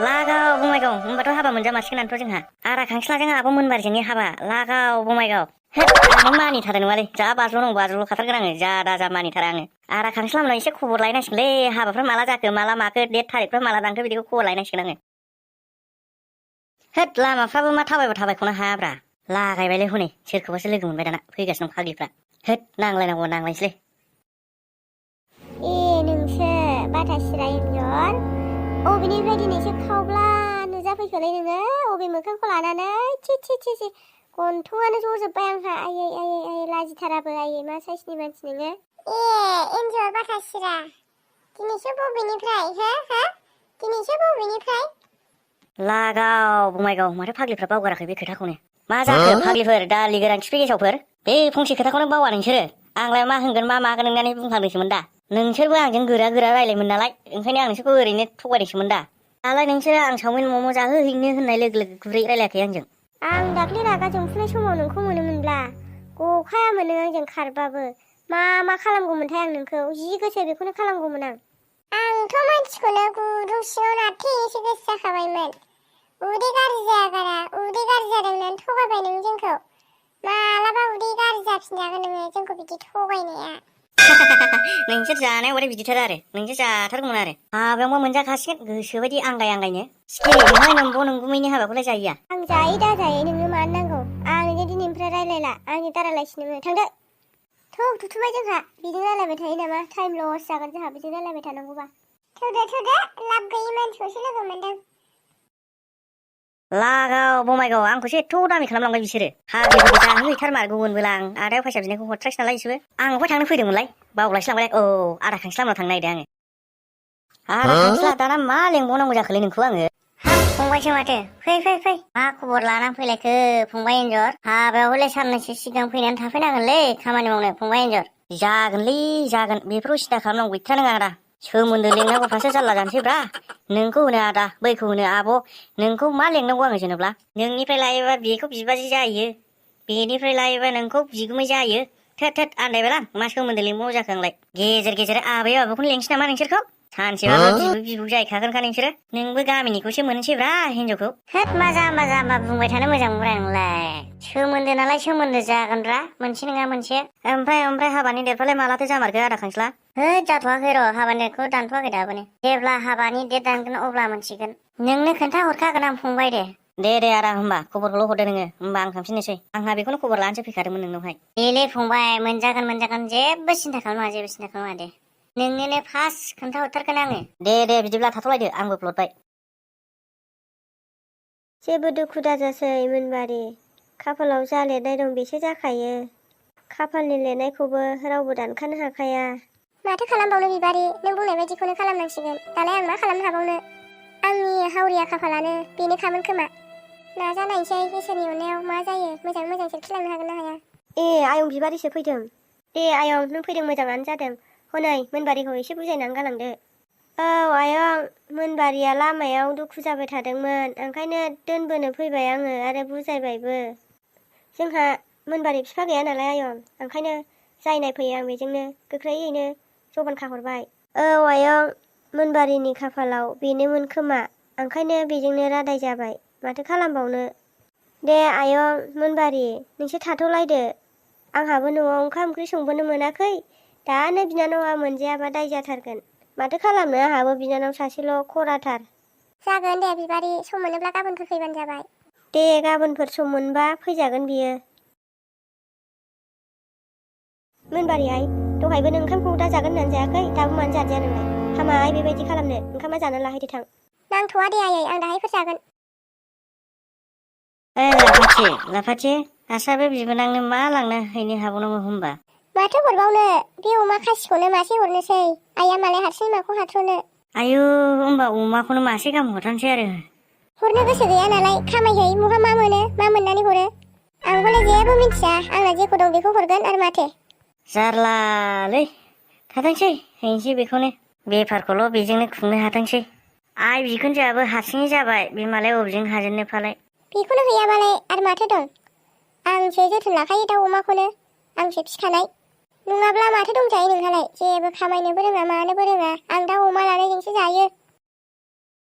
लागाव बङाइगाव होनबाथ' हाबा मोनजामारसिगोनानोथ' जोंहा आरा खांसिलाजों आब' मोनबारिजोंनि हाबा लागाव बङाइगाव आं मानिथारा नङालै जा बाज्ल' खाथारगोन आङो जा दाजा मानिथारा आङो आरा खांसिला मोनाव एसे खबर लायनांसिगोनलै हाबाफ्रा माला जाखो माला माखो डेट थारिखफ्रा माला दानखो बिदिखौ खबर लायनांसिगोन आङो होद लामाफ्राबो मा थाबायखौनो हायाब्रा लागायबायलै हनै सोरखौबासो लोगो मोनबाय दाना फैगासिनो दं फाग्लिफ्रा होद नांलायनोसैलै ए नोंसो बाथा सिरा एन्जर अबेनिफ्राय दिनैसो खावब्ला नुजाफैखोलै नोङो अबे मोखांखौ लानानै छि गन्थंआनो जजोब्बाय आंहा आयै लाजिथाराबो आयै मा साइसनि मानसि नोङो ए एन्जर बाथा सिरा दिनैसो बबेनिफ्राय हो दिनैसो बबेनिफ्राय लागाव बङाइगाव माथो फाग्लिफ्रा बावगाराखै बे खोथाखौनो मा जाखो फाग्लिफोर दालि गोरान खिफि गेसावफोर बे फंसे खोथाखौनो बावा नोंसोरो आंलाय मा होनगोन मा मागोन होननानै बुंखादोंसोमोन दा नोंसोरबो आंजों गोरा रायलायमोन नालाय ओंखायनो आं नोंसोरखौ ओरैनो थगायदोंसोमोन दा दालाय नोंसोरो आं चावमिन मम' जाहोहैनो होननाय लोगो गुरै रायलायाखै आंजों आं दाख्लै रागा जोंफुनाय समाव नोंखौ मोनोमोनब्ला गखायामोन नों आंजों खारबाबो मा खालामगौमोनथाय आं नोंखौ जि गोसो बेखौनो खालामगौमोन आंथ' मानसिखौनो गुदुं सिङाव नारथेनोसो गोसो जाखाबायमोन उदै गाज्रि जायागारा उदै गाज्रि जादों होननानै थगायबाय नों जोंखौ मालाबा उदै गाज्रि जाफिनजागोन नोङो जोंखौ बिदि थगायनाया नोंसोर जानायाव बाथाय बिदिथार आरो नोंसोर जाथारगौमोन आरो हाबायावबो मोनजाखासिगोन गोसोबायदि आंगायनो सिखिरिहाय नोंगुमैनि हाबाखौलाय जायैया आं जायै दाजायै नोंनो मानो नांगौ आं नोंजों दिनैनिफ्राय रायलायला आंनि दारालायसि नोङो थांदो थ' थुथुबाय जोंहा बिजों रायलायबाय थायो नामा टाइम लस जागोन जोंहा बिजों रायलायबाय थानांगौबा थौदो लाब गैयै मानसिखौसो लोगो मोनदों लागाव बङाइगाव आंखौसो एथ' दामि खालामलांबाय बिसोरो हाबाफोरखौ जाहोहैथारमारगौमोनबोला आं आदायाव फैसा बिनायखौ हरथ्रायसै नालाय इसोरबो आं अबहाय थांनो फैदोंमोनलाय बावलायस्लांबाय औ आदा खांसिलामनाव थांनो नागिरदों आङो आदा खांसिला दाना मा लेंबावनांगौ जाखोलै नोंखौ आङो फंबायसो माथो फै मा खबर लानानै फैलायखो फंबाय एन्जर हाबायाव हले साननैसो सिगां फैनानै थाफैनांगोनलै खामानि मावनो फंबाय एन्जर जागोन बेफोरखौ सिन्था खालामनांगौ गैथारा नङा आदा सोमोन्दो लेंनांगौफ्रासो जारला जानोसैब्रा नोंखौ होनो आदा बैखौ होनो आब' नोंखौ मा लेंनांगौ आङो जेनेबा नोंनिफ्राय लायोबा बेखौ बिबाजै जायो बेनिफ्राय लायोबा नोंखौ बिगुमै जायो थोद आन्दायबायलां मा सोमोन्दो लेंबावो जाखो आंलाय गेजेर आबै आबौखौनो लेंसै नामा नोंसोरखौ सानसेबाबो बिबौ जाहैखागोनखा नोंसोरो नोंबो गामिनिखौसो मोनसैब्रा हिनजावखौ होद मा जाम्बा बुंबाय थानो मोजां मोनबाय नोंलाय सोमोन्दो नालाय सोमोन्दो जागोनब्रा मोनसे नङा मोनसे ओमफ्राय हाबानि डेटफ्रालाय मालाथो जामारखो आदा खांसिला होद जाथ'वाखै र' हाबानि डेटखौ दानथ'वाखै दाबोनो जेब्ला हाबानि डेट दानगोन अब्ला मोनसिगोन नोंनो खोन्था हरखागोन आं फंबाय दे आदा होमबा खबरखौल' हरदो नोङो होमबा आं थांफिननोसै आंहा बेखौनो खबर लानोसो फैखादोंमोन नोंनावहाय देलै फंबाय मोनजागोन जेबो सिन्था खालामा दे नोंनोनो फार्स्ट खोन्थाहरथारगोन आङो दे बिदिब्ला थाथ'लायदो आंबो प्लटबाय जेबो दुखु दाजासै मोनबारि खाफालाव जा लिरनाय दं बेसो जाखायो खाफालनि लिरनायखौबो रावबो दानखानो हाखाया माथो खालामबावनो बिबारि नों बुंनाय बायदिखौनो खालामनांसिगोन दालाय आं मा खालामनो हाबावनो आंनि हावरिया खाफालानो बेनोखामोन खोमा नाजानायसै इसोरनि अननायाव मा जायो मोजां सोरखिलांनो हागोन ना हाया ए आयं बिबारिसो फैदों दे आयं नों फैदों मोजाङानो जादों हनै मोनबारिखौ एसे बुजायनानै गालांदो औ आयं मोनबारिया लामायाव दुखु जाबाय थादोंमोन ओंखायनो दोनबोनो फैबाय आङो आरो बुजायबायबो जोंहा मोनबारि बिफा गैया नालाय आयं ओंखायनो जाय नायफैयो आं बेजोंनो गोख्रैयैनो जबान खाहरबाय औ आयं मोनबारिनि खाफालाव बेनोमोन खोमा ओंखायनो बेजोंनो रादाय जाबाय माथो खालामबावनो दे आयं मोनबारि नोंसोर थाथ'लायदो आंहाबो न'आव ओंखाम ओंख्रि संबोनो मोनाखै दानो बिनानावा मोनजायाबा दाय जाथारगोन माथो खालामनो आंहाबो बिनानाव सासेल' खराथार जागोन दे बिबारि सम मोनोब्ला गाबोनफोर फैबानो जाबाय दे गाबोनफोर सम मोनबा फैजागोन बियो मोनबारि आइ दहायबो नों ओंखामखौ दा जागोन होननानै जायाखै दाबो मानो जादिया नोंलाय हामाय बेबायदि खालामनो ओंखामा जानो लाहैदो थां नांथ'वा दे आयै आं दाहायफोर जागोन लाफाथि आसाबो बिबोनांनो मा लांनो हैनो हाबावनांगौ होनबा माथो हरबावनो बे अमा खासिखौनो मासे हरनोसै आइया मालाय हारसिं माखौ हाथ्र'नो आयु होमबा अमाखौनो मासे गाहाम हरथारनोसै आरो हरनो गोसो गैया नालाय खामायहै मुहा मा मोनो मा मोननानै हरो आंखौलाय जेबो मिन्थिया आंना जेखौ दं बेखौ हरगोन आरो माथो जारलालै थाथोंसै हैनोसै बेखौनो बेफारखौल' बेजोंनो खुंनो हाथोंसै आइ बिखुनजोआबो हारसिङै जाबाय बे मालाय अबेजों हाजेननो फालाय बेखौनो हैयाबालाय आरो माथो दं आंसो जोथोन लाखायो दाउ अमाखौनो आंसो फिखानाय नङाब्ला माथो दंजायो नोंहालाय जेबो खामायनोबो रोङा मानोबो रोङा आं दाउ अमा लानायजोंसो जायो